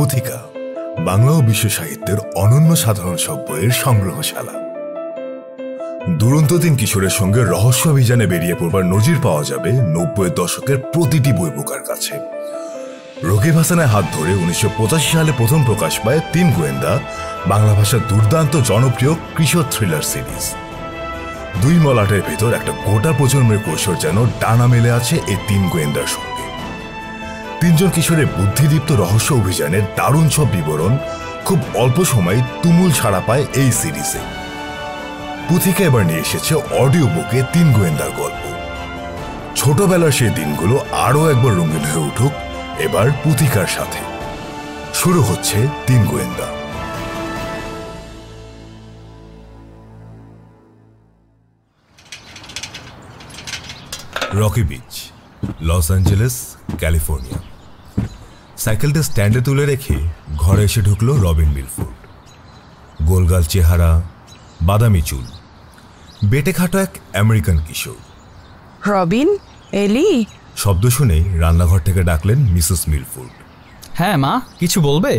পুথিকা বাংলা ও বিশ্ব সাহিত্যের অনন্য সাধারণ সব বইয়ের সংগ্রহশালা। দুরন্ত তিন কিশোরের সঙ্গে রহস্য অভিযানে বেরিয়ে পড়বার নজির পাওয়া যাবে ৯০-এর দশকের প্রতিটি বই পোকার কাছে। রকিব হাসানের হাত ধরে ১৯৮৫ সালে প্রথম প্রকাশ পায় তিন গোয়েন্দা, বাংলা ভাষার দুর্দান্ত জনপ্রিয় কিশোর থ্রিলার সিরিজ। দুই মলাটের ভেতর একটা গোটা প্রজন্মের কৈশোর যেন ডানা মেলে আছে এই তিন গোয়েন্দার সঙ্গে। তিনজন কিশোরের বুদ্ধিদীপ্ত রহস্য অভিযানের দারুণ সব বিবরণ খুব অল্প সময়ে তুমুল ছাড়া পায় এই সিরিজে। পুথিকা এবার নিয়ে এসেছে অডিও বুকে তিন গোয়েন্দার গল্প। ছোটবেলার সেই দিনগুলো আরও একবার রঙিন হয়ে উঠুক এবার পুথিকার সাথে। শুরু হচ্ছে তিন গোয়েন্দা। Rocky beach, Los Angeles, California. সাইকেলটা স্ট্যান্ডে তুলে রেখে ঘরে এসে ঢুকলো রবিন মিলফোর্ড। গোলগাল চেহারা, বাদামি চুল, বেটে খাটো এক আমেরিকান কিশোর। রবিন, এলি। শব্দ শুনে রান্নাঘর থেকে ডাকলেন মিসেস মিলফোর্ড। হ্যাঁ মা, কিছু বলবে?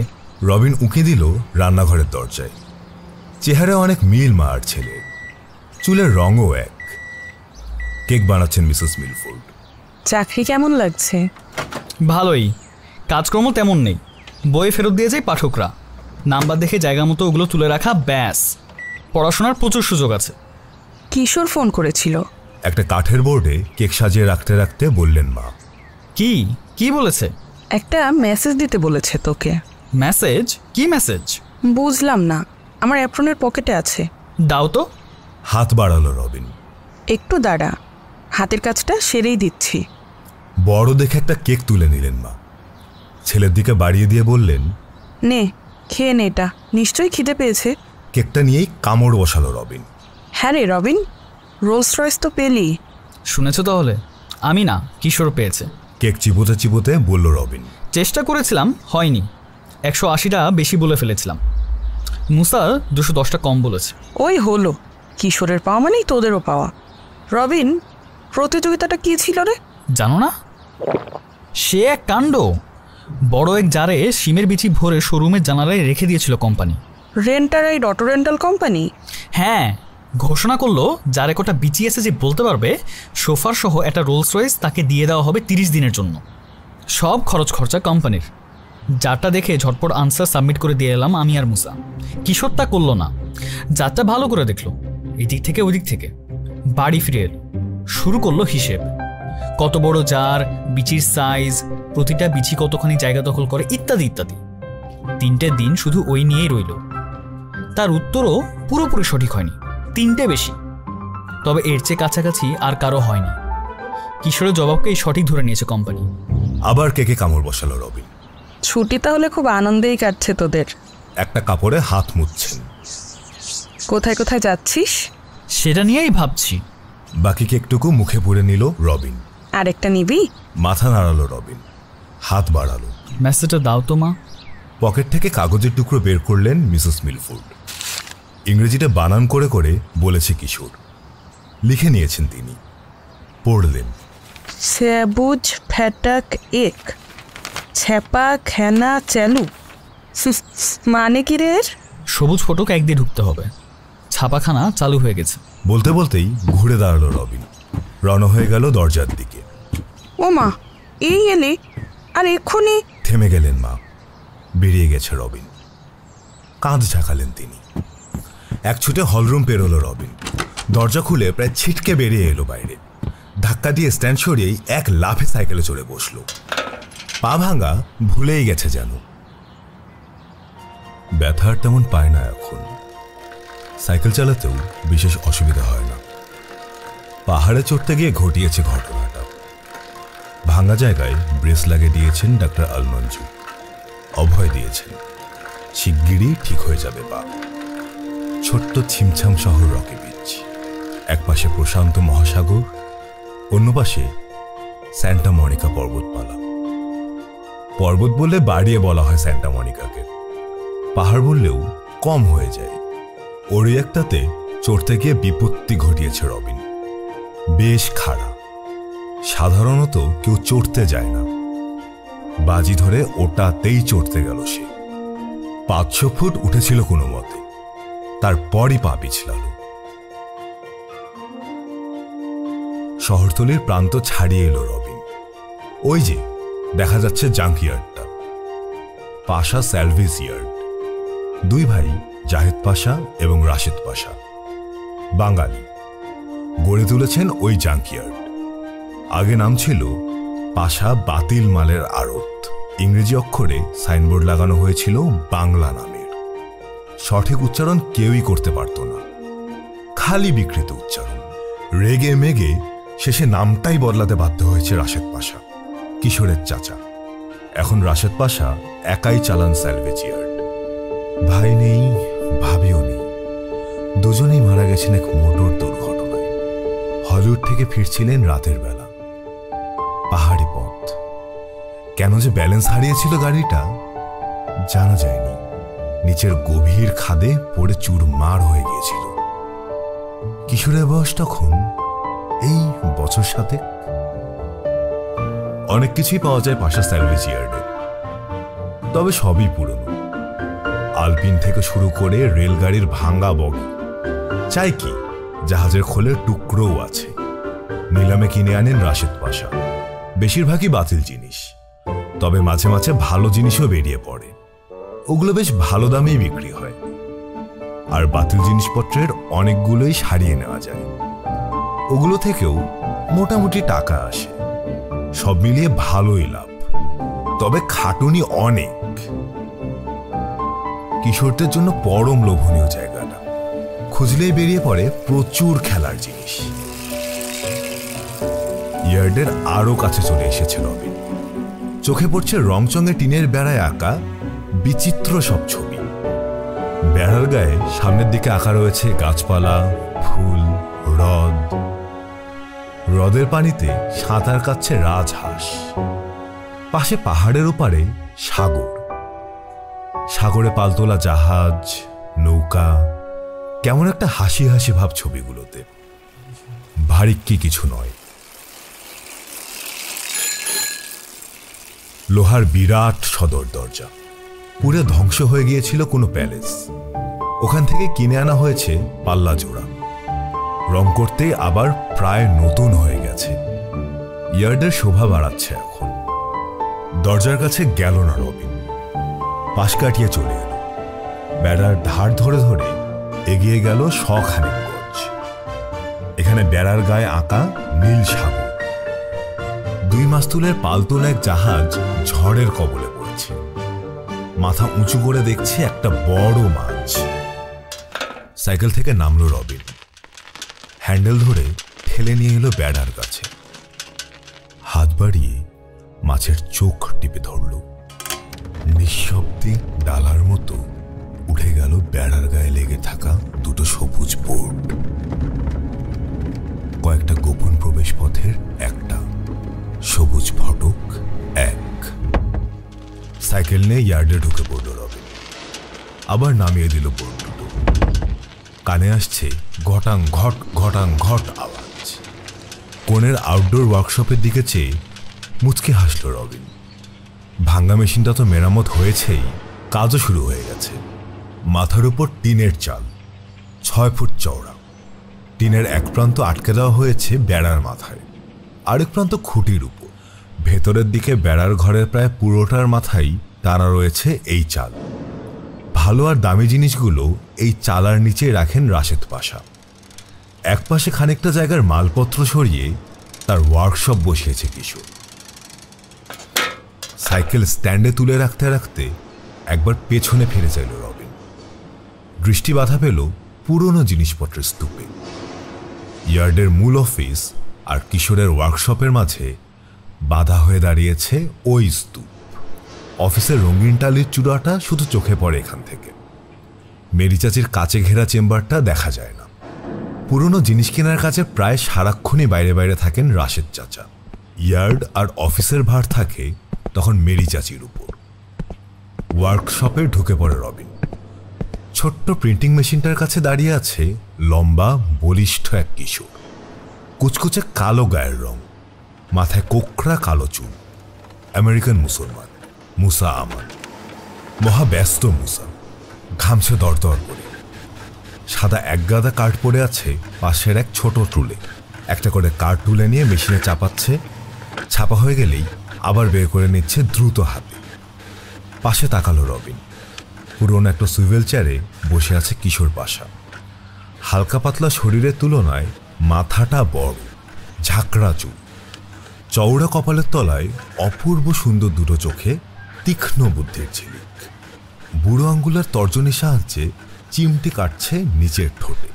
রবিন উঁকি দিল রান্নাঘরের দরজায়। চেহারা অনেক মিল মা আর ছেলের, চুলের রঙও এক। কেক বানাচ্ছেন মিসেস মিলফোর্ড। চাকরি কেমন লাগছে? ভালোই, কাজকর্ম তেমন নেই। বই ফেরত দিয়ে যায় পাঠকরা, নাম্বার দেখে জায়গা মতো ওগুলো তুলে রাখা, ব্যাস। পড়াশোনার প্রচুর সুযোগ আছে। কিশোর ফোন করেছিল। একটা কাঠের বোর্ডে কেক সাজিয়ে রাখতে রাখতে বললেন মা। কি কি বলেছে? একটা মেসেজ দিতে বলেছে তোকে। মেসেজ? কি মেসেজ? বুঝলাম না, আমার অ্যাপ্রনের পকেটে আছে। দাও তো। হাত বাড়ালো রবিন। একটু দাঁড়া, হাতের কাজটা সেরেই দিচ্ছি। বড় দেখে একটা কেক তুলে নিলেন মা। ছেলের দিকে বাড়িয়ে দিয়ে বললেন, নে খেয়ে নে, এটা নিশ্চয়ই খিদে পেয়েছে। কেকটা নিয়েই কামড় বসালো রবিন। হ্যাঁ রে রবিন, রোলস রয়েস তো পেলি। শুনেছ তাহলে? আমি না, কিশোর পেয়েছে। কেক চিবোতে চিবোতে বলল রবিন। চেষ্টা করেছিলাম, হয়নি। ১৮০টা বেশি বলে ফেলেছিলাম। মুসা ২১০টা কম বলেছে। ওই হলো, কিশোরের পাওয়া মানেই তোদেরও পাওয়া। রবিন, প্রতিযোগিতাটা কি ছিল রে? জানো না? সে এক কাণ্ড। বড় এক জারে সিমের বিচি ভরে শোরুমের জানালায় রেখে দিয়েছিল company. Rentaride auto rental company? হ্যাঁ, ঘোষণা করলো যারে কটা বিচি এসে যে বলতে পারবে সোফার সহ একটা রোলস রয়েস তাকে দিয়ে দেওয়া হবে ৩০ দিনের জন্য। সব খরচ খরচা কোম্পানির। যারটা দেখে ঝটপট আনসার সাবমিট করে দিয়ে এলাম আমি আর মুসা। কিশোর তা করলো না, যারটা ভালো করে দেখলো, এদিক থেকে ওদিক থেকে। বাড়ি ফিরে এলো, শুরু করলো হিসেব। কত বড় জার, বিচির সাইজ, প্রতিটা বিচি কতখানি জায়গা দখল করে, ইত্যাদি ইত্যাদি। ৩টে দিন শুধু ওই নিয়েই রইল। তার উত্তরও পুরোপুরি সঠিক হয়নি, ৩টে বেশি। তবে এর চেয়ে কাছাকাছি আর কারো হয়নি। কিশোরের জবাবকেই সঠিক ধরে নিয়েছে কোম্পানি। আবার কেকে কামড় বসালো রবিন। ছুটি তাহলে খুব আনন্দেই কাটছে তোদের। একটা কাপড়ে হাত মুছছেন। কোথায় কোথায় যাচ্ছিস? সেটা নিয়েই ভাবছি। বাকি কেকটুকু মুখে পুরে নিল রবিন। আরেকটা নিবি? মাথা নাড়ালো রবিন, হাত বাড়ালো। মেসেজটা দাও তো মা। পকেট থেকে কাগজের টুকরো বের করলেন মিসেস মিলফোর্ড। ইংরেজিটা বানান করে করে বলেছে কিশোর। লিখে নিয়েছেন তিনি। পড়লেন, সবুজ ফ্যাটাক এক, ছ্যাপা খেনা চালু। মানে কি রে? সবুজ ফটক এক দিয়ে ঢুকতে হবে। ছাপাখানা চালু হয়ে গেছে। বলতে বলতেই ঘুরে দাঁড়ালো রবিন। রওনা হয়ে গেল দরজার দিকে। ও মা, এই এলে আর এক্ষুনি? থেমে গেলেন মা। বেরিয়ে গেছে রবিন। কাঁধ ঝাঁকালেন তিনি। এক ছুটে হলরুম পেরোলো রবিন। দরজা খুলে প্রায় ছিটকে বেরিয়ে এলো বাইরে। ধাক্কা দিয়ে স্ট্যান্ড সরিয়েই এক লাফে সাইকেলে চড়ে বসলো। পা ভাঙা ভুলেই গেছে যেন। ব্যথা আর তেমন পায় না এখন। সাইকেল চালাতেও বিশেষ অসুবিধা হয় না। পাহাড়ে চড়তে গিয়ে ঘটিয়েছে ঘটনাটা। ভাঙা জায়গায় ব্রেস লাগিয়ে দিয়েছেন ডাক্তার আলমঞ্জু। অভয় দিয়েছেন, শিগগিরই ঠিক হয়ে যাবে পা। ছোট্ট ছিমছাম শহর রকি বিচ। এক পাশে প্রশান্ত মহাসাগর, অন্য পাশে স্যান্টা মনিকা পর্বতমালা। পর্বত বললে বাড়িয়ে বলা হয় স্যান্টা মনিকাকে, পাহাড় বললেও কম হয়ে যায়। ওরই একটাতে চড়তে গিয়ে বিপত্তি ঘটিয়েছে রবিন। বেশ খাড়া, সাধারণত কেউ চড়তে যায় না। বাজি ধরে ওটাতেই চড়তে গেল সে। 500 ফুট উঠেছিল কোনো মতে, তারপরই পা পিছলাল। শহরতলির প্রান্ত ছাড়িয়ে এলো রবিন। ওই যে দেখা যাচ্ছে জাঙ্কিয়ার্ডটা, পাশা স্যালভেজ ইয়ার্ড। দুই ভাই জাহেদ পাশা এবং রাশেদ পাশা বাঙালি গড়ে তুলেছেন ওই জাঙ্কিয়ার্ড। আগে নাম ছিল পাশা বাতিল মালের আড়ত। ইংরেজি অক্ষরে সাইনবোর্ড লাগানো হয়েছিল বাংলা নামের। সঠিক উচ্চারণ কেউই করতে পারত না, খালি বিকৃত উচ্চারণ। রেগে মেগে শেষে নামটাই বদলাতে বাধ্য হয়েছে রাশেদ পাশা, কিশোরের চাচা। এখন রাশেদ পাশা একাই চালান স্যালভেজ ইয়ার্ড। ভাই নেই, ভাবিও নেই, দুজনেই মারা গেছেন এক মোটর দুর্ঘটনায়। হলিউড থেকে ফিরছিলেন রাতের বেলা। পাহাড়ি পথ, কেন যে ব্যালেন্স হারিয়েছিল গাড়িটা জানা যায়নি। নিচের গভীর খাদে পড়ে চুরমার হয়ে গিয়েছিল। কিশোরের বয়স তখন এই বছর 7। অনেক কিছুই পাওয়া যায় পাশা স্যালভেজ ইয়ার্ডে, তবে সবই পুরনো। আলপিন থেকে শুরু করে রেলগাড়ির ভাঙ্গা বগি, চাই কি জাহাজের খোলের টুকরোও আছে। নিলামে কিনে আনেন রাশেদ পাশা। বেশিরভাগই বাতিল জিনিস, তবে মাঝে মাঝে ভালো জিনিসও বেরিয়ে পড়ে। ওগুলো বেশ ভালো দামেই বিক্রি হয়। আর বাতিল জিনিসপত্রের অনেকগুলোই সারিয়ে নেওয়া যায়, ওগুলো থেকেও মোটামুটি টাকা আসে। সব মিলিয়ে ভালোই লাভ, তবে খাটুনি অনেক। কিশোরদের জন্য পরম লোভনীয় জায়গাটা, খুঁজলেই বেরিয়ে পড়ে প্রচুর খেলার জিনিস। ইয়ার্ডের আরো কাছে চলে এসেছে রবিন। চোখে পড়ছে রংচঙে টিনের বেড়ায় আঁকা বিচিত্র সব ছবি। বেড়ার গায়ে সামনের দিকে আঁকা রয়েছে গাছপালা, ফুল, হ্রদ। হ্রদের পানিতে সাঁতার কাটছে রাজহাঁস। পাশে পাহাড়ের ওপারে সাগর, সাগরে পালতোলা জাহাজ, নৌকা। কেমন একটা হাসি হাসি ভাব ছবিগুলোতে। ভারী কিছু নয়। লোহার বিরাট সদর দরজা, পুরো ধ্বংস হয়ে গিয়েছিল কোনো প্যালেস। ওখান থেকে কিনে আনা হয়েছে পাল্লা জোড়া। রং করতে আবার প্রায় নতুন হয়ে গেছে। ইয়ার্ডের শোভা বাড়াচ্ছে এখন। দরজার কাছে গেল না রবিন, পাশ কাটিয়ে চলে এলো। বেড়ার ধার ধরে ধরে এগিয়ে গেল শখানেক গজ। এখানে বেড়ার গায়ে আঁকা নীল সাগর। 2 মাস্তুলের পালতোলা এক জাহাজ ঝড়ের কবলে পড়েছে। মাথা উঁচু করে দেখছে একটা বড় মাছ। সাইকেল থেকে নামলো রবিন, হ্যান্ডেল ধরে ঠেলে নিয়ে এলো বেড়ার কাছে। হাত বাড়িয়ে মাছের চোখ টিপে ধরল। নিঃশব্দে ডালার মতো উঠে গেল বেড়ার গায়ে লেগে থাকা 2টো সবুজ বোর্ড। কয়েকটা গোপন প্রবেশ পথের একটা, সবুজ ফটক 1। সাইকেল নিয়ে ইয়ার্ডে ঢুকে পড়ল রবিন। আবার নামিয়ে দিল বোর্ড দুটো। কানে আসছে ঘটাং ঘট ঘটাং ঘট আওয়াজ। কোণের আউটডোর ওয়ার্কশপের দিকে চেয়ে মুচকে হাসল রবিন। ভাঙ্গা মেশিনটা তো মেরামত হয়েছেই, কাজও শুরু হয়ে গেছে। মাথার উপর টিনের চাল, 6 ফুট চওড়া। টিনের এক প্রান্ত আটকে দেওয়া হয়েছে বেড়ার মাথায়, আরেক প্রান্ত খুঁটির উপর। ভেতরের দিকে বেড়ার ঘরের প্রায় পুরোটার মাথায় টানা রয়েছে এই চাল। ভালো আর দামি জিনিসগুলো এই চালার নিচে রাখেন রাশেদ পাশা। একপাশে খানিকটা জায়গার মালপত্র সরিয়ে তার ওয়ার্কশপ বসিয়েছে কিশোর। সাইকেল স্ট্যান্ডে তুলে রাখতে রাখতে একবার পেছনে ফিরে চাইল রবিন। দৃষ্টি বাধা পেল পুরনো জিনিসপত্রের স্তূপে। ইয়ার্ডের মূল অফিস আর কিশোরের ওয়ার্কশপের মাঝে বাধা হয়ে দাঁড়িয়েছে ওই স্তূপ। অফিসের রঙিন টালির চূড়াটা শুধু চোখে পড়ে এখান থেকে। মেরি চাচির কাচে ঘেরা চেম্বারটা দেখা যায় না। পুরনো জিনিস কেনার কাছে প্রায় সারাক্ষণই বাইরে বাইরে থাকেন রাশেদ চাচা। ইয়ার্ড আর অফিসের ভার থাকে তখন মেরি চাচির উপর। ওয়ার্কশপে ঢুকে পড়ে রবিন। ছোট্ট প্রিন্টিং মেশিনটার কাছে দাঁড়িয়ে আছে লম্বা বলিষ্ঠ এক কিশোর। কুচকুচে কালো গায়ের রং, মাথায় কোকড়া কালো চুল। আমেরিকান মুসলমান, মুসা আমান। মহা ব্যস্ত মুসা, ঘামছে দরদর করে। সাদা এক গাদা কার্ড পড়ে আছে পাশের এক ছোট টুলে। একটা করে কার্ড তুলে নিয়ে মেশিনে চাপাচ্ছে, ছাপা হয়ে গেলেই আবার বের করে নিচ্ছে দ্রুত হাতে। পাশে তাকালো রবিন। পুরোনো একটা সুইভেল চেয়ারে বসে আছে কিশোর পাশা। হালকা পাতলা শরীরের তুলনায় মাথাটা বড়, ঝাঁকড়া চুল, চওড়া কপালের তলায় অপূর্ব সুন্দর দুটো চোখে তীক্ষ্ণ বুদ্ধির ঝিলিক। বুড়ো আঙ্গুলের তর্জনীর সাহায্যে চিমটি কাটছে নিচের ঠোঁটে।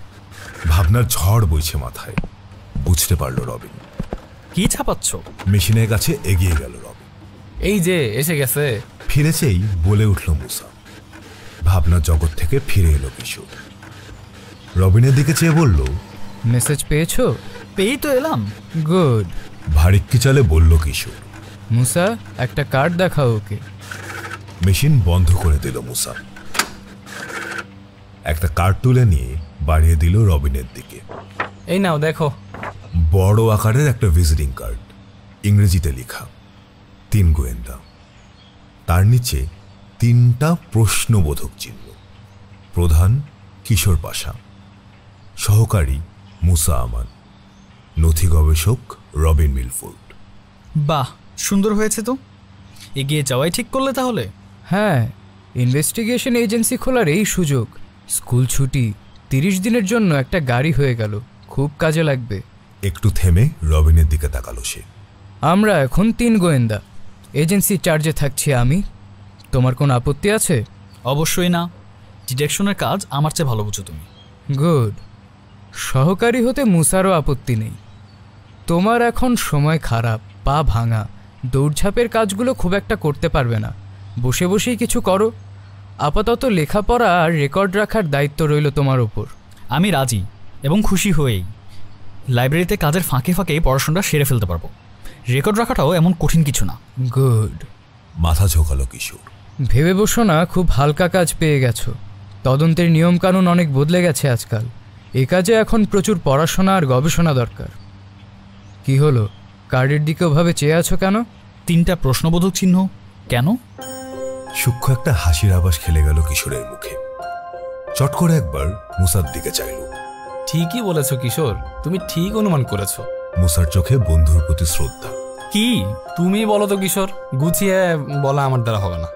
ভাবনার ঝড় বইছে মাথায়। বুঝতে পারল রবিন। কি ছাপাচ্ছ? মেশিনের কাছে এগিয়ে গেল রবিন। এই যে এসে গেছে। ফিরেছেই বলে উঠল মুসা। ভাবনার জগৎ থেকে ফিরে এলো কিশোর। রবিনের দিকে চেয়ে বলল, মেসেজ পেয়েছো? পেয়েই তো এলাম। গুড। ভারিক্কি চালে বলল কিশোর। মুসা, একটা কার্ড দেখাও ওকে। মেশিন বন্ধ করে দিল মুসা। একটা কার্ড তুলে নিয়ে বাড়িয়ে দিল রবিনের দিকে। এই নাও দেখো। বড় আকারের একটা ভিজিটিং কার্ড, ইংরেজিতে লেখা 3 গোয়েন্দা। তার নিচে 3টা প্রশ্নবোধক চিহ্ন। প্রধান কিশোর পাশা, সহকারী মুসা আমান, নথি গবেষক রবিন মিলফোর্ড। বাহ, সুন্দর হয়েছে তো। এগিয়ে যাওয়াই ঠিক করলে তাহলে? হ্যাঁ, ইনভেস্টিগেশন এজেন্সি খোলার এই সুযোগ। স্কুল ছুটি, 30 দিনের জন্য একটা গাড়ি হয়ে গেল। খুব কাজে লাগবে। একটু থেমে রবিনের দিকে তাকালো সে। আমরা এখন 3 গোয়েন্দা। এজেন্সি চার্জে থাকছি আমি। তোমার কোনো আপত্তি আছে? অবশ্যই না। ডিটেকশনের কাজ আমার চেয়ে ভালো বুঝো তুমি। গুড। সহকারী হতে মুসারও আপত্তি নেই। তোমার এখন সময় খারাপ, পা ভাঙা, দৌড়ঝাঁপের কাজগুলো খুব একটা করতে পারবে না। বসে বসেই কিছু করো। আপাতত লেখাপড়া আর রেকর্ড রাখার দায়িত্ব রইল তোমার ওপর। আমি রাজি এবং খুশি হয়েই। লাইব্রেরিতে কাজের ফাঁকে ফাঁকে পড়াশোনাটা সেরে ফেলতে পারবো। রেকর্ড রাখাটাও এমন কঠিন কিছু না। গুড। মাথা ঝোঁকালো কিশোর। ভেবে বসো না খুব হালকা কাজ পেয়ে গেছো। তদন্তের নিয়মকানুন অনেক বদলে গেছে আজকাল। এ কাজে এখন প্রচুর পড়াশোনা আর গবেষণা দরকার। কি হলো, কার্ডের দিকে ওভাবে চেয়ে আছো কেন? 3টা প্রশ্নবোধক চিহ্ন কেন? সূক্ষ্ম একটা হাসির আভাস খেলে গেল কিশোরের মুখে। চট করে একবার মুসার দিকে চাইল। ঠিকই বলেছো কিশোর, তুমি ঠিক অনুমান করেছো। মুসার চোখে বন্ধুর প্রতি শ্রদ্ধা। কি? তুমি বলো তো কিশোর, গুছিয়ে বলা আমার দ্বারা হবে না।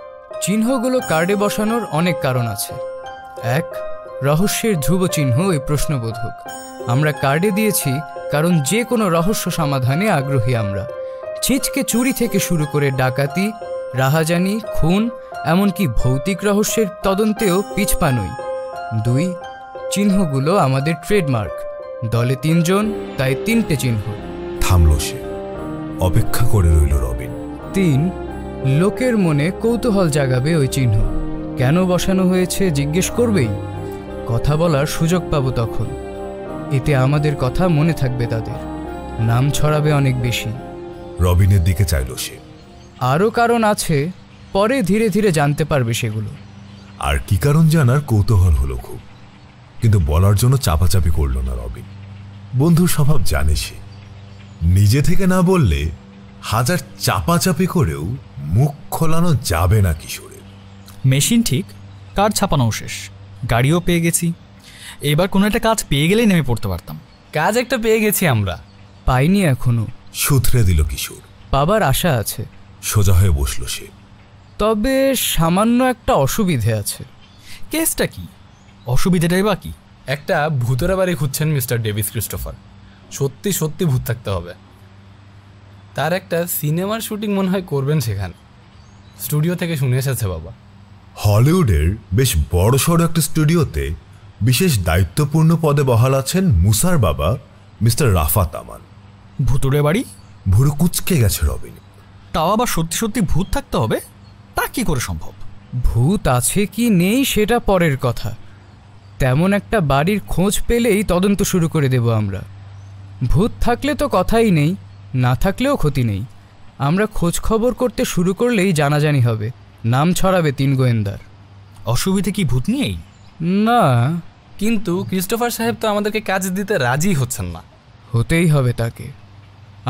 চিহ্নগুলো কার্ডে বসানোর অনেক কারণ আছে। 1, রহস্যের ধ্রুব চিহ্ন এই প্রশ্নবোধক। আমরা কার্ডে দিয়েছি কারণ যে কোনো রহস্য সমাধানে আগ্রহী আমরা। ছিচকে চুরি থেকে শুরু করে ডাকাতি, রাহাজানি, খুন, এমনকি ভৌতিক রহস্যের তদন্তেও পিছপা নই। 2, চিহ্নগুলো আমাদের ট্রেডমার্ক। দলে 3 জন, তাই 3টে চিহ্ন। থামল সে। অপেক্ষা করে রইল রবিন। 3, লোকের মনে কৌতূহল জাগাবে ওই চিহ্ন। কেন বসানো হয়েছে জিজ্ঞেস করবেই। কথা বলার সুযোগ পাবো তখন। এতে আমাদের কথা মনে থাকবে তাদের। নাম ছড়াবে অনেক বেশি। রবিনের দিকে চাইল সে। আরও কারণ আছে, পরে ধীরে ধীরে জানতে পারবে সেগুলো। আর কি কারণ জানার কৌতূহল হলো খুব, কিন্তু বলার জন্য চাপাচাপি করল না রবিন। বন্ধুর স্বভাব জানে সে। নিজে থেকে না বললে হাজার চাপাচাপি করেও মুখ খোলানো যাবে না কিশোরের। মেশিন ঠিক, কার্ড ছাপানোও শেষ, গাড়িও পেয়ে গেছি। এবার কোনো একটা কাজ পেয়ে গেলেই নেমে পড়তে পারতাম। কাজ একটা পেয়ে গেছি আমরা। পাইনি এখনো। সুথরে দিল কিশোর। পাবার আশা আছে। সোজা হয়ে বসল সে। তবে সামান্য একটা অসুবিধে আছে। কেসটা কি? অসুবিধাটাই বা কি? একটা ভূতেরা বাড়ি খুঁজছেন মিস্টার ডেভিস ক্রিস্টোফার। সত্যি সত্যি ভূত থাকতে হবে। তার একটা সিনেমার শুটিং মনে হয় করবেন সেখানে। স্টুডিও থেকে শুনে এসেছে বাবা। হলিউডের বেশ বড়সড় একটা স্টুডিওতে বিশেষ দায়িত্বপূর্ণ পদে বহাল আছেন মুসার বাবা মিস্টার রাফাত আমান। ভুতুড়ে বাড়ি? ভুরু কুচকে গেছে রবিন। তাও আবার সত্যি সত্যি ভূত থাকতে হবে? তা কি করে সম্ভব? ভূত আছে কি নেই সেটা পরের কথা। তেমন একটা বাড়ির খোঁজ পেলেই তদন্ত শুরু করে দেব আমরা। ভূত থাকলে তো কথাই নেই, না থাকলেও ক্ষতি নেই। আমরা খোঁজ খবর করতে শুরু করলেই জানাজানি হবে। নাম ছড়াবে 3 গোয়েন্দার। অসুবিধে কি ভূত নিয়েই? না, কিন্তু ক্রিস্টোফার সাহেব তো আমাদেরকে কাজ দিতে রাজি হচ্ছেন না। হতেই হবে তাকে।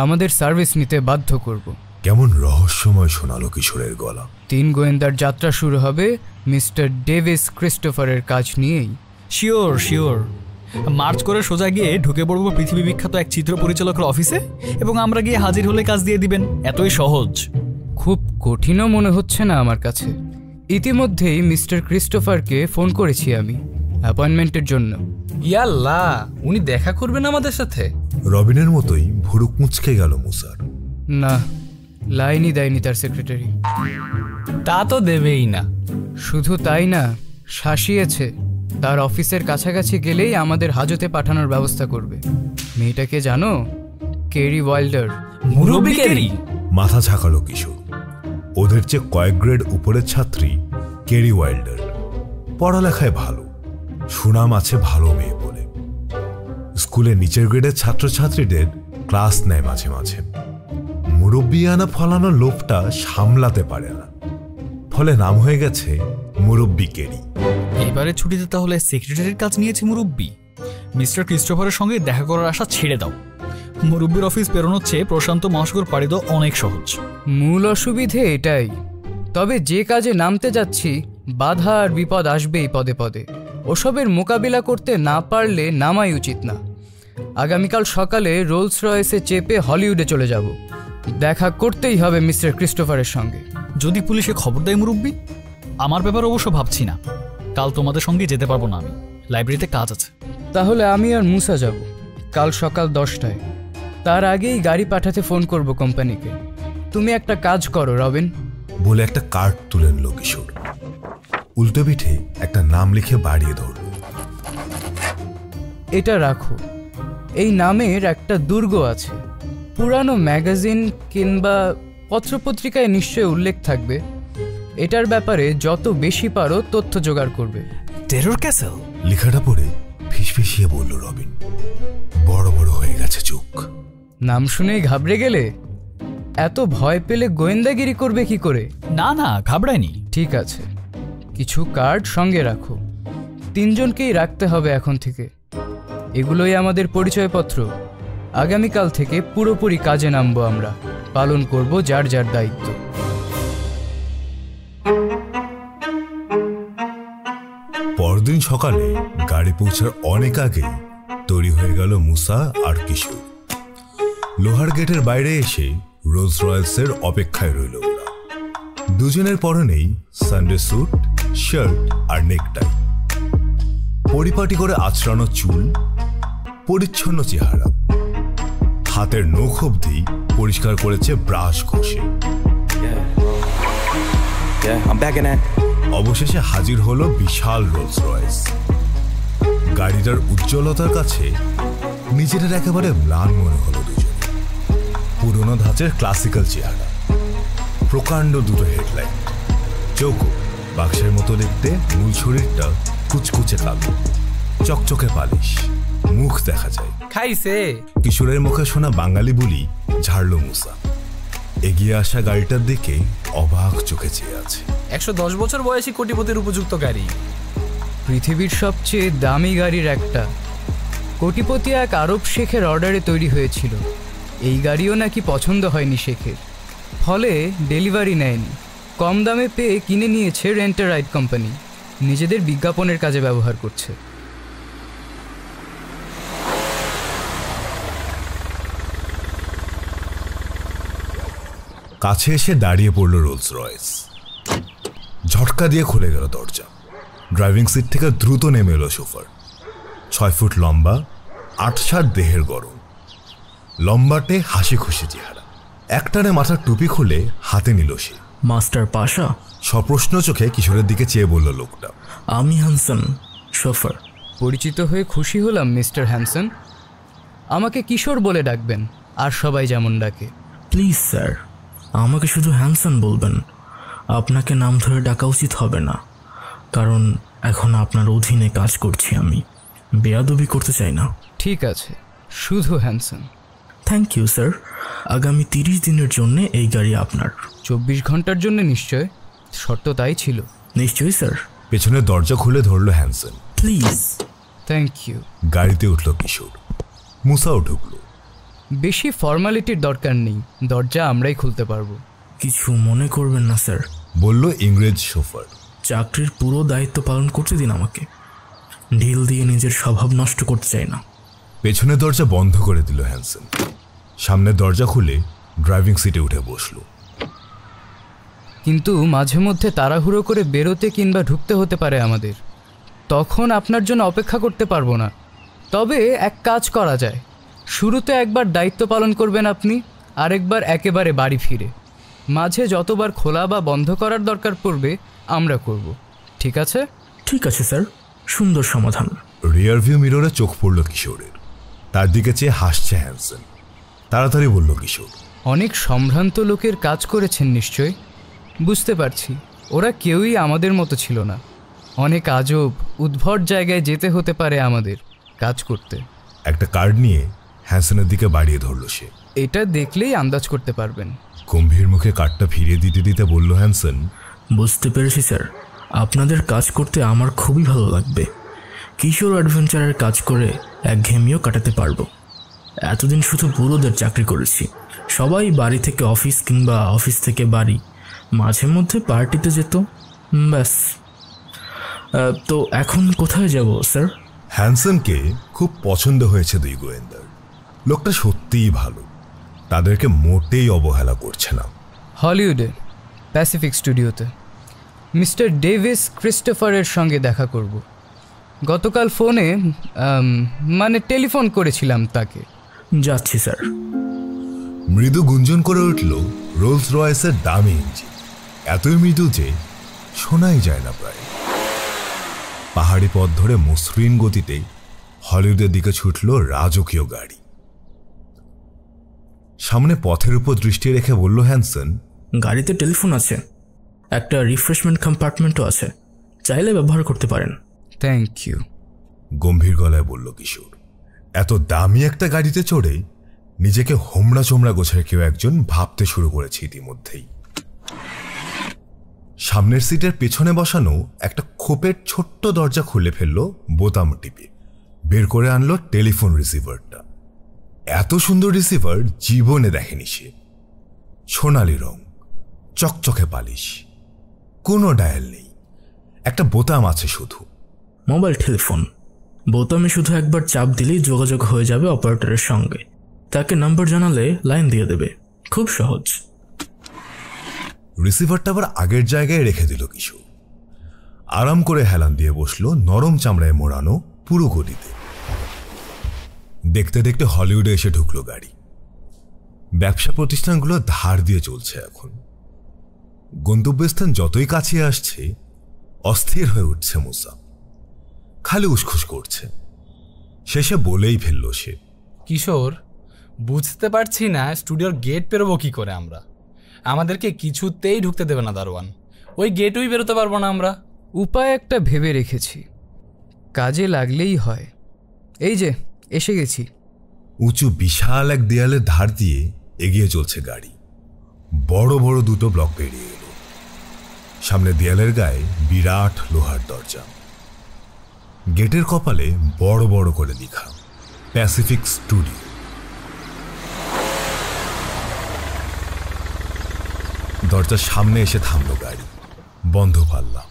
আমাদের সার্ভিস নিতে বাধ্য করব। কেমন রহস্যময় শোনালো কিশোরের গলা। 3 গোয়েন্দার যাত্রা শুরু হবে মিস্টার ডেভিস ক্রিস্টোফারের কাজ নিয়েই। শিওর শিওর, মার্চ করে সোজা গিয়ে ঢুকে পড়বো পৃথিবী বিখ্যাত এক চিত্র পরিচালকের অফিসে এবং আমরা গিয়ে হাজির হলে কাজ দিয়ে দিবেন। এতই সহজ। খুব কঠিনও মনে হচ্ছে না আমার কাছে। ইতিমধ্যেই মিস্টার ক্রিস্টোফারকে ফোন করেছি আমি অ্যাপয়েন্টমেন্টের জন্য। ইয়াল্লা, উনি দেখা করবেন আমাদের সাথে? রবিনের মতোই ভুরুক মুচকে গেল মুসার। না, লাইনই দেয়নি তার সেক্রেটারি। তা তো দেবেই না। শুধু তাই না, শাসিয়েছে তার অফিসের কাছাকাছি গেলেই আমাদের হাজতে পাঠানোর ব্যবস্থা করবে। মেয়েটাকে জানো? Carey Wilder. মুরব্বি কেরি? মাথা ঝাঁকালো কিশোর। ওদের চেয়ে কয়েক গ্রেড উপরের ছাত্রী কেরি ওয়াইল্ডার। পড়ালেখায় ভালো, সুনাম আছে ভালো মেয়ে বলে। স্কুলে নিচের গ্রেডের ছাত্রছাত্রীদের ক্লাস নেয় মাঝে মাঝে। মুরব্বিয়ানা ফলানোর লোভটা সামলাতে পারে না, ফলে নাম হয়ে গেছে মুরব্বি কেরি। এবারে ছুটিতে তাহলে সেক্রেটারির কাজ নিয়েছে মুরব্বি। মিস্টার ক্রিস্টোফারের সঙ্গে দেখা করার আশা ছেড়ে দাও। মুরব্বির অফিস পেরোনোর চেয়ে প্রশান্ত মহাসাগর পাড়ি দেওয়া অনেক সহজ। মূল অসুবিধে এটাই। তবে যে কাজে নামতে যাচ্ছি বাধা আর বিপদ আসবেই পদে পদে। ওসবের মোকাবিলা করতে না পারলে নামাই উচিত না। আগামীকাল সকালে রোলস রয়েসে চেপে হলিউডে চলে যাব। দেখা করতেই হবে মিস্টার ক্রিস্টোফারের সঙ্গে। যদি পুলিশে খবর দেয় মুরব্বি? আমার ব্যাপারে অবশ্য ভাবছি না। কাল তোমাদের সঙ্গে যেতে পারবো না, আমি লাইব্রেরিতে কাজ আছে। তাহলে আমি আর মুসা যাব কাল সকাল 10টায়। তার আগেই গাড়ি পাঠাতে ফোন করব কোম্পানিকে। তুমি একটা কাজ করো রবিন, বলে একটা কার্ড তুলে নিল কিশোর। উল্টো পিঠে একটা নাম লিখে বাড়িয়ে ধরল। এটা রাখো। এই নামের একটা দুর্গ আছে। পুরানো ম্যাগাজিন কিংবা পত্রপত্রিকায় নিশ্চয়ই উল্লেখ থাকবে। এটার ব্যাপারে যত বেশি পারো তথ্য জোগাড় করবে। Terror castle? লেখাটা পড়ে ফিসফিসিয়ে বলল রবিন। বড় বড় হয়ে গেছে চোখ। নাম শুনেই ঘাবড়ে গেলে? এত ভয় পেলে গোয়েন্দাগিরি করবে কি করে? না না, ঘাবড়ায়নি। ঠিক আছে, কিছু কার্ড সঙ্গে রাখো। 3 জনকেই রাখতে হবে এখন থেকে। এগুলোই আমাদের পরিচয়পত্র। আগামীকাল থেকে পুরোপুরি কাজে নামবো আমরা। পালন করব যার যার দায়িত্ব। পরদিন সকালে গাড়ি পৌঁছার অনেক আগেই তৈরি হয়ে গেল মুসা আর কিশোর। লোহার গেটের বাইরে এসে রোলস রয়েলসের অপেক্ষায় রইল ওরা। দুজনের পরনেই সানডে স্যুট, শার্ট আর নেকটাই। পরিপাটি করে আঁচড়ানো চুল, পরিচ্ছন্ন চেহারা। হাতের নখ অবধি পরিষ্কার করেছে ব্রাশ ঘষে। অবশেষে হাজির হলো বিশাল রোলস রয়েস। গাড়িটার উজ্জ্বলতার কাছে নিজেদের একেবারে ম্লান মনে হলো দুজনে। পুরনো ধাঁচের ক্লাসিক্যাল চেহারা, প্রকাণ্ড দুটো হেডলাইট, চৌকো বাক্সের মতো দেখতে, মূল শরীরটা কুচকুচে কালো, চকচকে পালিশ, মুখ দেখা যায়। খাইছে? কিশোরের মুখে শোনা বাঙালি বুলি ঝাড়ল মুসা। এগিয়ে আসা গাড়িটার দিকে অবাক চোখে চেয়ে আছে। 110 বছর বয়সী কোটিপতির উপযুক্ত গাড়ি। পৃথিবীর সবচেয়ে দামি গাড়ির একটা। কোটিপতি এক আরব শেখের অর্ডারে তৈরি হয়েছিল। এই গাড়িও নাকি পছন্দ হয়নি শেখের, ফলে ডেলিভারি নেয়নি। কম দামে পেয়ে কিনে নিয়েছে রেন্টার রাইড কোম্পানি। নিজেদের বিজ্ঞাপনের কাজে ব্যবহার করছে। কাছে এসে দাঁড়িয়ে পড়ল রোলস রয়েস। ঝটকা দিয়ে খুলে গেল দরজা। ড্রাইভিং সিট থেকে দ্রুত নেমে এলো শোফার। 6 ফুট লম্বা, 8-60 দেহের গরম, লম্বাটে হাসি খুশি চেহারা। একটানে মাথার টুপি খুলে হাতে নিল সে। মাস্টার পাশা? সপ্রশ্ন চোখে কিশোরের দিকে চেয়ে বলল লোকটা। আমি হ্যানসন, শোফার। পরিচিত হয়ে খুশি হলাম মিস্টার হ্যানসন। আমাকে কিশোর বলে ডাকবেন, আর সবাই যেমন ডাকে। প্লিজ স্যার, আমাকে শুধু হ্যানসন বলবেন। আপনাকে নাম ধরে ডাকা উচিত হবে না, কারণ এখন আপনার অধীনে কাজ করছি আমি। বেয়াদবি করতে চাই না। ঠিক আছে, শুধু হ্যানসন। Thank you sir. আগামী 30 দিনের জন্য এই গাড়ি আপনার। 24 ঘন্টার জন্য নিশ্চয়? শর্ত তাই ছিল। নিশ্চয়ই স্যার। পেছনে দরজা খুলে ধরল হ্যানসন। প্লিজ। Thank you. গাড়িতে উঠল কিশোর। মুসাও ঢুকল। বেশি ফর্মালিটির দরকার নেই, দরজা আমরাই খুলতে পারবো। কিছু মনে করবেন না স্যার, বলল ইংরেজ শোফার। চাকরির পুরো দায়িত্ব পালন করতে দিন আমাকে। ঢিল দিয়ে নিজের স্বভাব নষ্ট করতে চাই না। পেছনের দরজা বন্ধ করে দিল হ্যানসন। সামনের দরজা খুলে ড্রাইভিং সিটে উঠে বসল। কিন্তু মাঝে মধ্যে তাড়াহুড়ো করে বেরোতে কিংবা ঢুকতে হতে পারে আমাদের, তখন আপনার জন্য অপেক্ষা করতে পারবো না। তবে এক কাজ করা যায়, শুরুতে একবার দায়িত্ব পালন করবেন আপনি, আরেকবার একেবারে বাড়ি ফিরে। মাঝে যতবার খোলা বা বন্ধ করার দরকার পড়বে আমরা করব, ঠিক আছে? ঠিক আছে স্যার, সুন্দর সমাধান। রিয়ার ভিউ মিররে চোখ পড়ল কিশোরের। তার দিকে চেয়ে হাসছে হ্যানসন। তাড়াতাড়ি বলল কিশোর, অনেক সম্ভ্রান্ত লোকের কাজ করেছেন নিশ্চয়। বুঝতে পারছি, ওরা কেউই আমাদের মতো ছিল না। অনেক আজব উদ্ভট জায়গায় যেতে হতে পারে আমাদের কাজ করতে। একটা কার্ড নিয়ে হ্যানসনের দিকে বাড়িয়ে ধরল সে। এটা দেখলেই আন্দাজ করতে পারবেন। গম্ভীর মুখে কার্ডটা ফিরিয়ে দিতে দিতে বলল হ্যানসন, বুঝতে পেরেছি স্যার, আপনাদের কাজ করতে আমার খুবই ভালো লাগবে। কিশোর অ্যাডভেঞ্চারের কাজ করে একঘেয়েমিও কাটাতে পারবো। এতদিন শুধু বুড়োদের চাকরি করেছি। সবাই বাড়ি থেকে অফিস কিংবা অফিস থেকে বাড়ি, মাঝে মধ্যে পার্টিতে যেত, ব্যাস। তো এখন কোথায় যাব স্যার? হ্যানসনকে খুব পছন্দ হয়েছে দুই গোয়েন্দার। লোকটা সত্যিই ভালো, তাদেরকে মোটেই অবহেলা করছে না। হলিউডে প্যাসিফিক স্টুডিওতে মিস্টার ডেভিস ক্রিস্টোফারের সঙ্গে দেখা করব। গতকাল ফোনে মানে টেলিফোন করেছিলাম তাকে। যাচ্ছি স্যার। মৃদু গুঞ্জন করে উঠল রোলস রয়েসের দামি ইঞ্জিন, এতই মৃদু যে শোনাই যায় না প্রায়। পাহাড়ি পথ ধরে মসৃণ গতিতে হলিউডের দিকে ছুটল রাজকীয় গাড়ি। সামনে পথের উপর দৃষ্টি রেখে বলল হ্যানসন, গাড়িতে টেলিফোন আছে, একটা রিফ্রেশমেন্ট কম্পার্টমেন্টও আছে, চাইলে ব্যবহার করতে পারেন। থ্যাংক ইউ, গম্ভীর গলায় বলল কিশোর। এত দামি একটা গাড়িতে চড়ে নিজেকে হোমড়া চোমড়া গোছের কেউ একজন ভাবতে শুরু করেছে ইতিমধ্যেই। সামনের সিটের পেছনে বসানো একটা খোপের ছোট্ট দরজা খুলে ফেলল বোতাম টিপে। বের করে আনলো টেলিফোন রিসিভারটা। এত সুন্দর রিসিভার জীবনে দেখেনি সে। সোনালি রং, চকচকে পালিশ, কোনো ডায়াল নেই, একটা বোতাম আছে শুধু। Mobile telephone. বোতামে শুধু একবার চাপ দিলেই যোগাযোগ হয়ে যাবে অপারেটরের সঙ্গে। তাকে নাম্বার জানালে লাইন দিয়ে দেবে, খুব সহজ। রিসিভারটা আবার আগের জায়গায় রেখে দিল কিশোর। আরাম করে হেলান দিয়ে বসলো নরম চামড়ায় মোড়ানো পুরো গতিতে। দেখতে দেখতে হলিউডে এসে ঢুকলো গাড়ি। ব্যবসা প্রতিষ্ঠানগুলো ধার দিয়ে চলছে এখন। গন্তব্যস্থান যতই কাছে আসছে অস্থির হয়ে উঠছে মুসা। খালি উসখুস করছে। শেষে বলেই ফেলল সে, কিশোর, বুঝতে পারছি না স্টুডিওর গেট পেরোবো কি করে আমরা। আমাদেরকে কিছুতেই ঢুকতে দেবে না দারোয়ান। ওই গেটই বেরোতে পারবো না আমরা। উপায় একটা ভেবে রেখেছি, কাজে লাগলেই হয়। এই যে এসে গেছি। উঁচু বিশাল এক দেয়ালের ধার দিয়ে এগিয়ে চলছে গাড়ি। বড় বড় দুটো ব্লক পেরিয়ে এলো। সামনে দেয়ালের গায়ে বিরাট লোহার দরজা। গেটের কপালে বড় বড় করে লেখা প্যাসিফিক স্টুডিও। দরজার সামনে এসে থামলো গাড়ি। বন্ধ পাল্লা।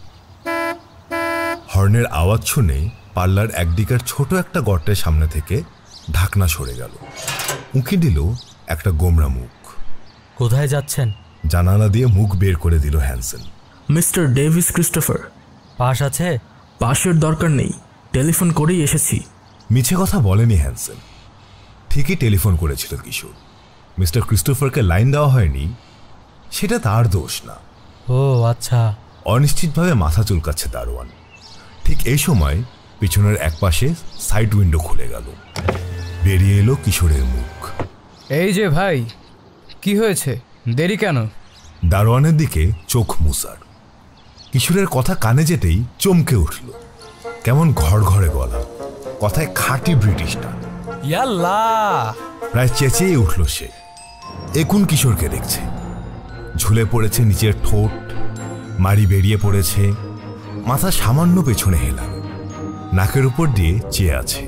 হর্নের আওয়াজ শুনে পাল্লার একদিকের ছোট একটা গর্তের সামনে থেকে ঢাকনা সরে গেল। উঁকি দিল একটা গোমরা মুখ। কোথায় যাচ্ছেন? জানালা দিয়ে মুখ বের করে দিল Hanson. Mister Davis Christopher. Pass আছে? পাশের দরকার নেই, টেলিফোন করেই এসেছি। মিছে কথা বলেনি হ্যানসন। ঠিকই টেলিফোন করেছিল কিশোর। মিস্টার ক্রিস্টোফারকে লাইন দেওয়া হয়নি, সেটা তার দোষ না। ও আচ্ছা। অনিশ্চিতভাবে মাথা চুলকাচ্ছে দারোয়ান। ঠিক এই সময় পিছনের এক পাশে সাইড উইন্ডো খুলে গেল। বেরিয়ে এলো কিশোরের মুখ। এই যে ভাই, কি হয়েছে, দেরি কেন? দারোয়ানের দিকে চোখ মুসার। কিশোরের কথা কানে যেতেই চমকে উঠল। কেমন ঘর ঘরে গলা, কথায় খাঁটি ব্রিটিশ টান। ইয়াল্লা! প্রায় চেঁচিয়ে উঠল সে। একুন কিশোরকে দেখছে। ঝুলে পড়েছে নিচের ঠোঁট, মাড়ি বেরিয়ে পড়েছে, মাথা সামান্য পেছনে হেলানো, নাকের উপর দিয়ে চেয়ে আছে।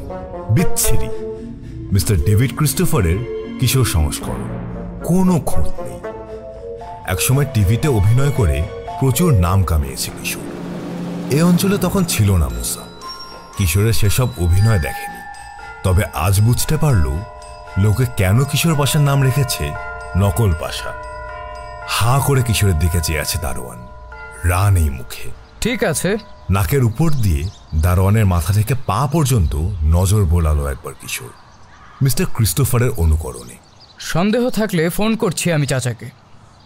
বিচ্ছিরি। মিস্টার ডেভিড ক্রিস্টোফারের কিশোর সংস্করণ, কোনো খোঁজ নেই। একসময় টিভিতে অভিনয় করে প্রচুর নাম কামিয়েছে কিশোর। এ অঞ্চলে তখন ছিল না মুসা, কিশোরের সেসব অভিনয় দেখেনি। তবে আজ বুঝতে পারল লোকে কেন কিশোর পাশার নাম রেখেছে নকল পাশা। হা করে কিশোরের দিকে চেয়ে আছে দারোয়ান, রা নেই মুখে। ঠিক আছে। নাকের উপর দিয়ে দারোয়ানের মাথা থেকে পা পর্যন্ত নজর বোলালো একবার কিশোর মিস্টার ক্রিস্টোফারের অনুকরণে। সন্দেহ থাকলে ফোন করছি আমি চাচাকে।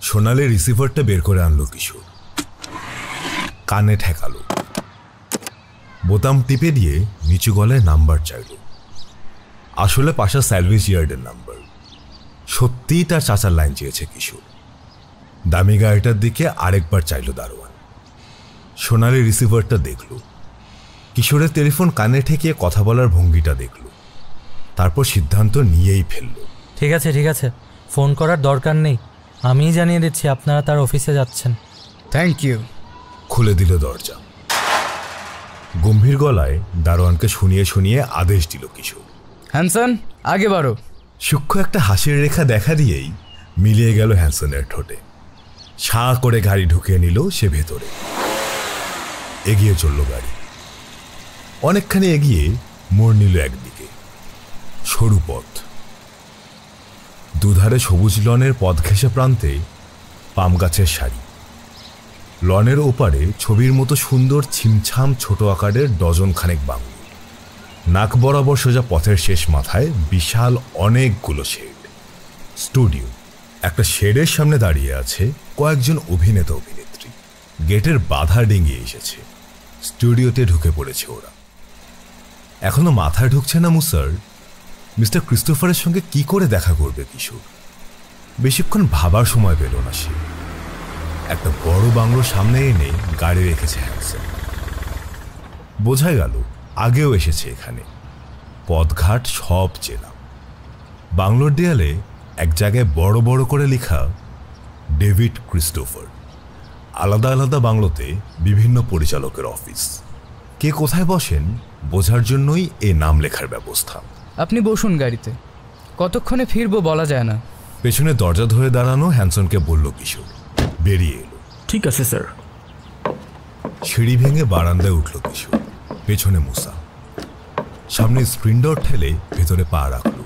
সোনালি রিসিভারটা বের করে আনলো কিশোর, কানে ঠেকালো, বোতাম টিপে দিয়ে নিচু গলায় নাম্বার চাইল। আসলে পাশা স্যালভেজ ইয়ার্ডের নাম্বার। সত্যিই তার চাচার লাইন চেয়েছে কিশোর। দামি গাড়িটার দিকে আরেকবার চাইল দারোয়ান। সোনালি রিসিভারটা দেখল, কিশোরের টেলিফোন কানে ঠেকিয়ে কথা বলার ভঙ্গিটা দেখল, তারপর সিদ্ধান্ত নিয়েই ফেলল। ঠিক আছে, ফোন করার দরকার নেই, আমিই জানিয়ে দিচ্ছি আপনারা তার অফিসে যাচ্ছেন। Thank you. খুলে দিল দরজা। গম্ভীর গলায় দারোয়ানকে শুনিয়ে শুনিয়ে আদেশ দিল কিশোর, হ্যানসন আগে বাড়ো। সূক্ষ্ম একটা হাসির রেখা দেখা দিয়েই মিলিয়ে গেল হ্যানসনের ঠোঁটে। ছাঁ করে গাড়ি ঢুকিয়ে নিল সে ভেতরে। এগিয়ে চলল গাড়ি। অনেকখানি এগিয়ে মোড় নিল একদিকে, সরু পথ, দুধারে সবুজ লনের পথ ঘেঁষে প্রান্তে পাম গাছের সারি। লনের ওপারে ছবির মতো সুন্দর ছিমছাম ছোট আকারের ডজন খানেক বাংলো। নাক বরাবর সোজা পথের শেষ মাথায় বিশাল অনেকগুলো শেড। স্টুডিও। একটা শেডের সামনে দাঁড়িয়ে আছে কয়েকজন অভিনেতা অভিনেত্রী। গেটের বাধা ডিঙিয়ে এসেছে, স্টুডিওতে ঢুকে পড়েছে ওরা। এখনো মাথায় ঢুকছে না মুসার মিস্টার ক্রিস্টোফারের সঙ্গে কি করে দেখা করবে কিশোর। বেশিক্ষণ ভাবার সময় পেল না সে। একটা বড় বাংলোর সামনে এনে গাড়ি রেখেছে হ্যানসন। বোঝা গেল আগেও এসেছে এখানে। পথঘাট সব চেনা। বাংলোর দেয়ালে এক জায়গায় বড় বড় করে লেখা ডেভিড ক্রিস্টোফার। আলাদা আলাদা বাংলোতে বিভিন্ন পরিচালকের অফিস। কে কোথায় বসেন বোঝার জন্যই এ নাম লেখার ব্যবস্থা। আপনি বসুন গাড়িতে, কতক্ষণে ফিরবো বলা যায় না। পেছনে দরজা ধরে দাঁড়ানো হ্যানসনকে বলল কিশোর। বেরিয়ে এলো। ঠিক আছে স্যার। সিঁড়ি ভেঙে বারান্দায় উঠল কিশোর। পেছনে মুসা। সামনে স্ক্রিন ডোর ঠেলে ভেতরে পা রাখল।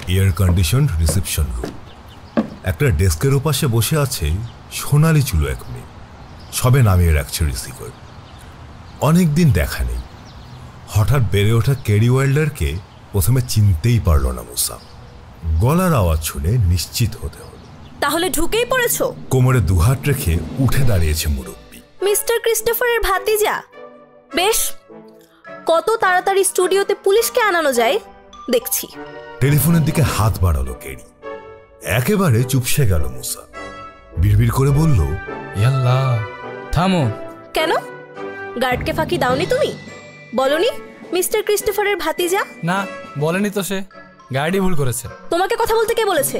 Air condition reception room. একটা ডেস্কের ওপাশে বসে আছে সোনালি চুলো এক মেয়ে। সবে নামিয়ে রাখছে রিসিভার। অনেকদিন দেখা নেই। হঠাৎ বেড়ে ওঠা কেরি ওয়াইল্ডারকে প্রথমে চিনতেই পারল না মুসা। গলার আওয়াজ শুনে নিশ্চিত হতে হলো। তাহলে ঢুকেই পড়েছো? কোমরে দুহাত রেখে উঠে দাঁড়িয়েছে মুরব্বী। মিস্টার ক্রিস্টোফারের ভাতিজা? বেশ, কত তাড়াতাড়ি স্টুডিওতে পুলিশকে আনানো যায় দেখছি। টেলিফোনের দিকে হাত বাড়ালো কেরি। একেবারে চুপসে গেল মুসা। বিড়বিড় করে বলল, ইয়াল্লা। থামো। কেন? গার্ডকে ফাঁকি দাওনি তুমি? বলনি মিস্টার ক্রিস্টোফারের ভাতিজা? না, বলেনি তো। সে গাড়ি ভুল করেছে। তোমাকে কথা বলতে কে বলেছে?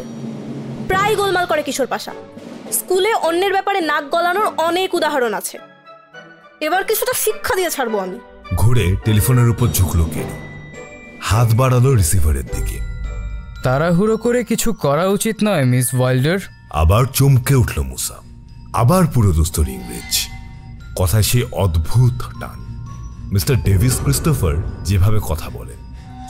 প্রায় গোলমাল করে কিশোর পাশা। স্কুলে অন্যের ব্যাপারে নাক গলানোর অনেক উদাহরণ আছে। এবার কিছুটা শিক্ষা দিয়ে ছাড়বো আমি। ঘুরে টেলিফোনের উপর ঝুঁকলো কেরি। হাত বাড়ালো রিসিভারের দিকে। তাড়াহুড়ো করে কিছু করা উচিত নয় মিস ওয়াইল্ডার। আবার চমকে উঠল মুসা। আবার পুরোদস্তুর ইংরেজ কথায় সেই অদ্ভুত টান। মিস্টার ডেভিস ক্রিস্টোফার যেভাবে কথা বলেন,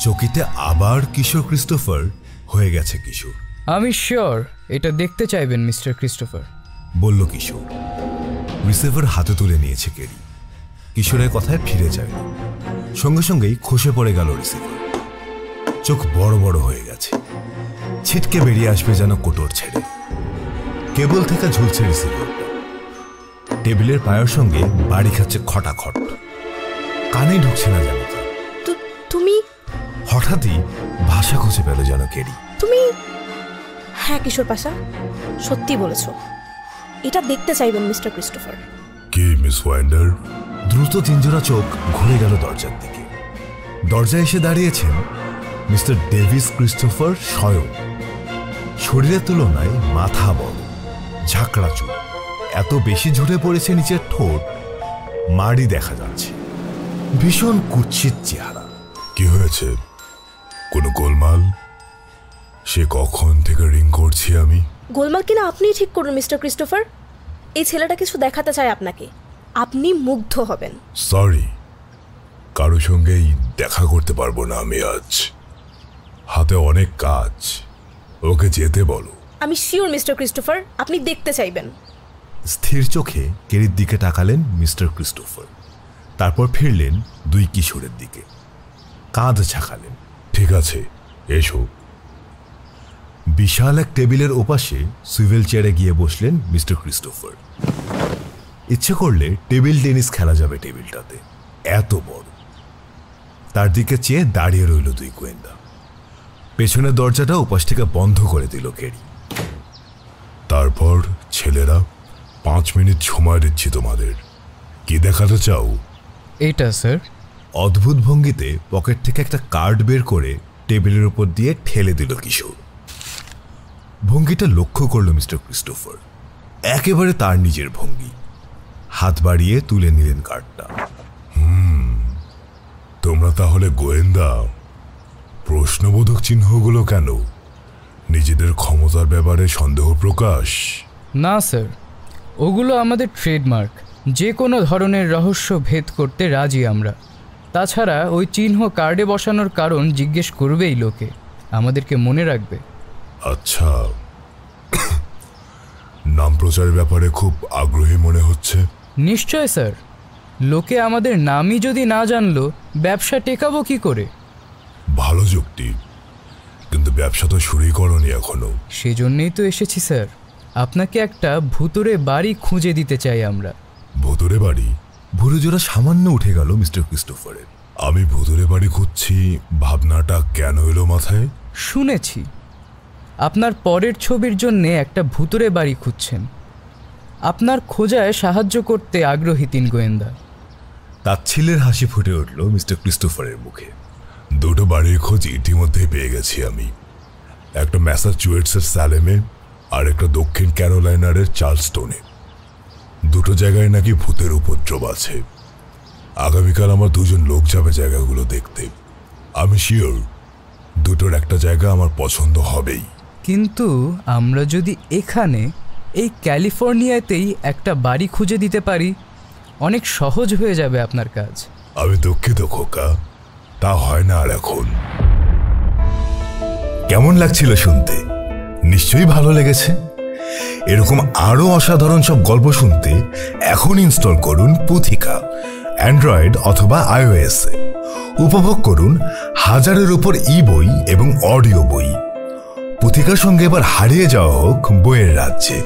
চকিতে আবার কিশোর ক্রিস্টোফার হয়ে গেছে কিশোর। আমি শিওর এটা দেখতে চাইবেন মিস্টার ক্রিস্টোফার, বলল কিশোর। রিসিভার হাতে তুলে নিয়েছে কেরি। কিশোরের কথায় ফিরে যায়। সঙ্গে সঙ্গেই খসে পড়ে গেল রিসিভার। চোখ বড় বড় হয়ে গেছে। ছিটকে বেরিয়ে আসবে যেন কোটর ছেড়ে। কেবল থেকে ঝুলছে রিসিভার। টেবিলের পায়ের সঙ্গে বাড়ি খাচ্ছে খটাখট। কানে ঢুকছে না যেন তার। তুমি হঠাৎই ভাষা খুঁজে পেল যেন কেরি। তুমি? হ্যাঁ কিশোর পাশা, সত্যি বলেছ। এটা দেখতে চাইবেন মিস্টার ক্রিস্টোফার। কি মিস ওয়াইন্ডার? দ্রুত তিনজোড়া চোখ ঘুরে গেল দরজার দিকে। দরজায় এসে দাঁড়িয়েছেন মিস্টার ডেভিস ক্রিস্টোফার স্বয়ং। শরীরের তুলনায় মাথা বড়, ঝাঁকড়া চুল, এত বেশি ঝুড়ে পড়েছে নিচের ঠোঁট, মাড়ি দেখা যাচ্ছে। ভীষণ কুৎসিত চেহারা। কি হয়েছে? কোনো গোলমাল? সে কখন থেকে রিং করছি আমি। গোলমাল কিনা আপনিই ঠিক করুন মিস্টার ক্রিস্টোফার। এই ছেলেটা কিছু দেখাতে চায় আপনাকে, আপনি মুগ্ধ হবেন। সরি, কারো সঙ্গেই দেখা করতে পারবো না আমি আজ, হাতে অনেক কাজ। ওকে যেতে বলো। আমি শিওর মিস্টার ক্রিস্টোফার আপনি দেখতে চাইবেন। স্থির চোখে কেরির দিকে তাকালেন মিস্টার ক্রিস্টোফার, তারপর ফিরলেন দুই কিশোরের দিকে, কাঁধ ঝাঁকালেন। ঠিক আছে, এসো। বিশাল এক টেবিলের ওপাশে সুইভেল চেয়ারে গিয়ে বসলেন মিস্টার ক্রিস্টোফার। ইচ্ছে করলে টেবিল টেনিস খেলা যাবে টেবিলটাতে, এত বড়। তার দিকে চেয়ে দাঁড়িয়ে রইল দুই গোয়েন্দা। পেছনের দরজাটা ওপাশ থেকে বন্ধ করে দিল কেরি। তারপর ছেলেরা, 5 মিনিট সময় দিচ্ছি তোমাদের, কি দেখাতে চাও? এইটা স্যার। অদ্ভুত ভঙ্গিতে পকেট থেকে একটা কার্ড বের করে টেবিলের উপর দিয়ে ঠেলে দিল কিশোর। ভঙ্গিটা লক্ষ্য করল মিস্টার ক্রিস্টোফার, একেবারে তার নিজের ভঙ্গি। হাত বাড়িয়ে তুলে নিলেন কার্ডটা। তোমরা তাহলে গোয়েন্দা? প্রশ্নবোধক চিহ্নগুলো কেন? নিজেদের ক্ষমতার ব্যাপারে সন্দেহ প্রকাশ? না স্যার, ওগুলো আমাদের ট্রেডমার্ক। যে কোনো ধরনের রহস্য ভেদ করতে রাজি আমরা। তাছাড়া ওই চিহ্ন কার্ডে বসানোর কারণ জিজ্ঞেস করবেই লোকে, আমাদেরকে মনে রাখবে। আচ্ছা, নাম প্রচারের ব্যাপারে খুব আগ্রহী মনে হচ্ছে। নিশ্চয় স্যার, লোকে আমাদের নামই যদি না জানলো ব্যবসা টেকাবো কি করে? ভালো যুক্তি, কিন্তু ব্যবসা তো শুরুই করনি এখনো। সেজন্যই তো এসেছি স্যার, আপনাকে একটা ভুতুরে বাড়ি খুঁজে দিতে চাই আমরা। ভুতুরে বাড়ি? ভুরুজোড়া সামান্য উঠে গেল মিস্টার ক্রিস্টোফারের। আমি ভুতুরে বাড়ি খুঁজছি, ভাবনাটা কেন এলো মাথায়? শুনেছি আপনার পরের ছবির জন্যে একটা ভুতুরে বাড়ি খুঁজছেন। আপনার খোঁজায় সাহায্য করতে আগ্রহী 3 গোয়েন্দা। তাচ্ছিলের হাসি ফুটে উঠল মিস্টার ক্রিস্টোফারের মুখে। 2টো বাড়ির খোঁজ ইতিমধ্যেই পেয়ে গেছি আমি, একটা ম্যাসাচুয়েটসের স্যালেমে আর একটা দক্ষিণ ক্যারোলাইনারের চার্লস্টোনে। 2টো জায়গায় নাকি ভূতের উপদ্রব আছে। আগামীকাল আমার 2জন লোক যাবে জায়গাগুলো দেখতে। আমি শিওর 2টোর একটা জায়গা আমার পছন্দ হবেই। কিন্তু আমরা যদি এখানে এই ক্যালিফোর্নিয়াতেই একটা বাড়ি খুঁজে দিতে পারি, অনেক সহজ হয়ে যাবে আপনার কাজ। আমি দুঃখিত খোকা, তা হয় না আর এখন। কেমন লাগছিল শুনতে? নিশ্চয়ই ভালো লেগেছে। এরকম আরো অসাধারণ সব গল্প শুনতে এখন ইনস্টল করুন পুথিকা, অ্যান্ড্রয়েড অথবা iOS এ। উপভোগ করুন 1000-এর উপর ই-বই এবং অডিও বই। পুথিকার সঙ্গে এবার হারিয়ে যাওয়া হোক বইয়ের রাজ্যে।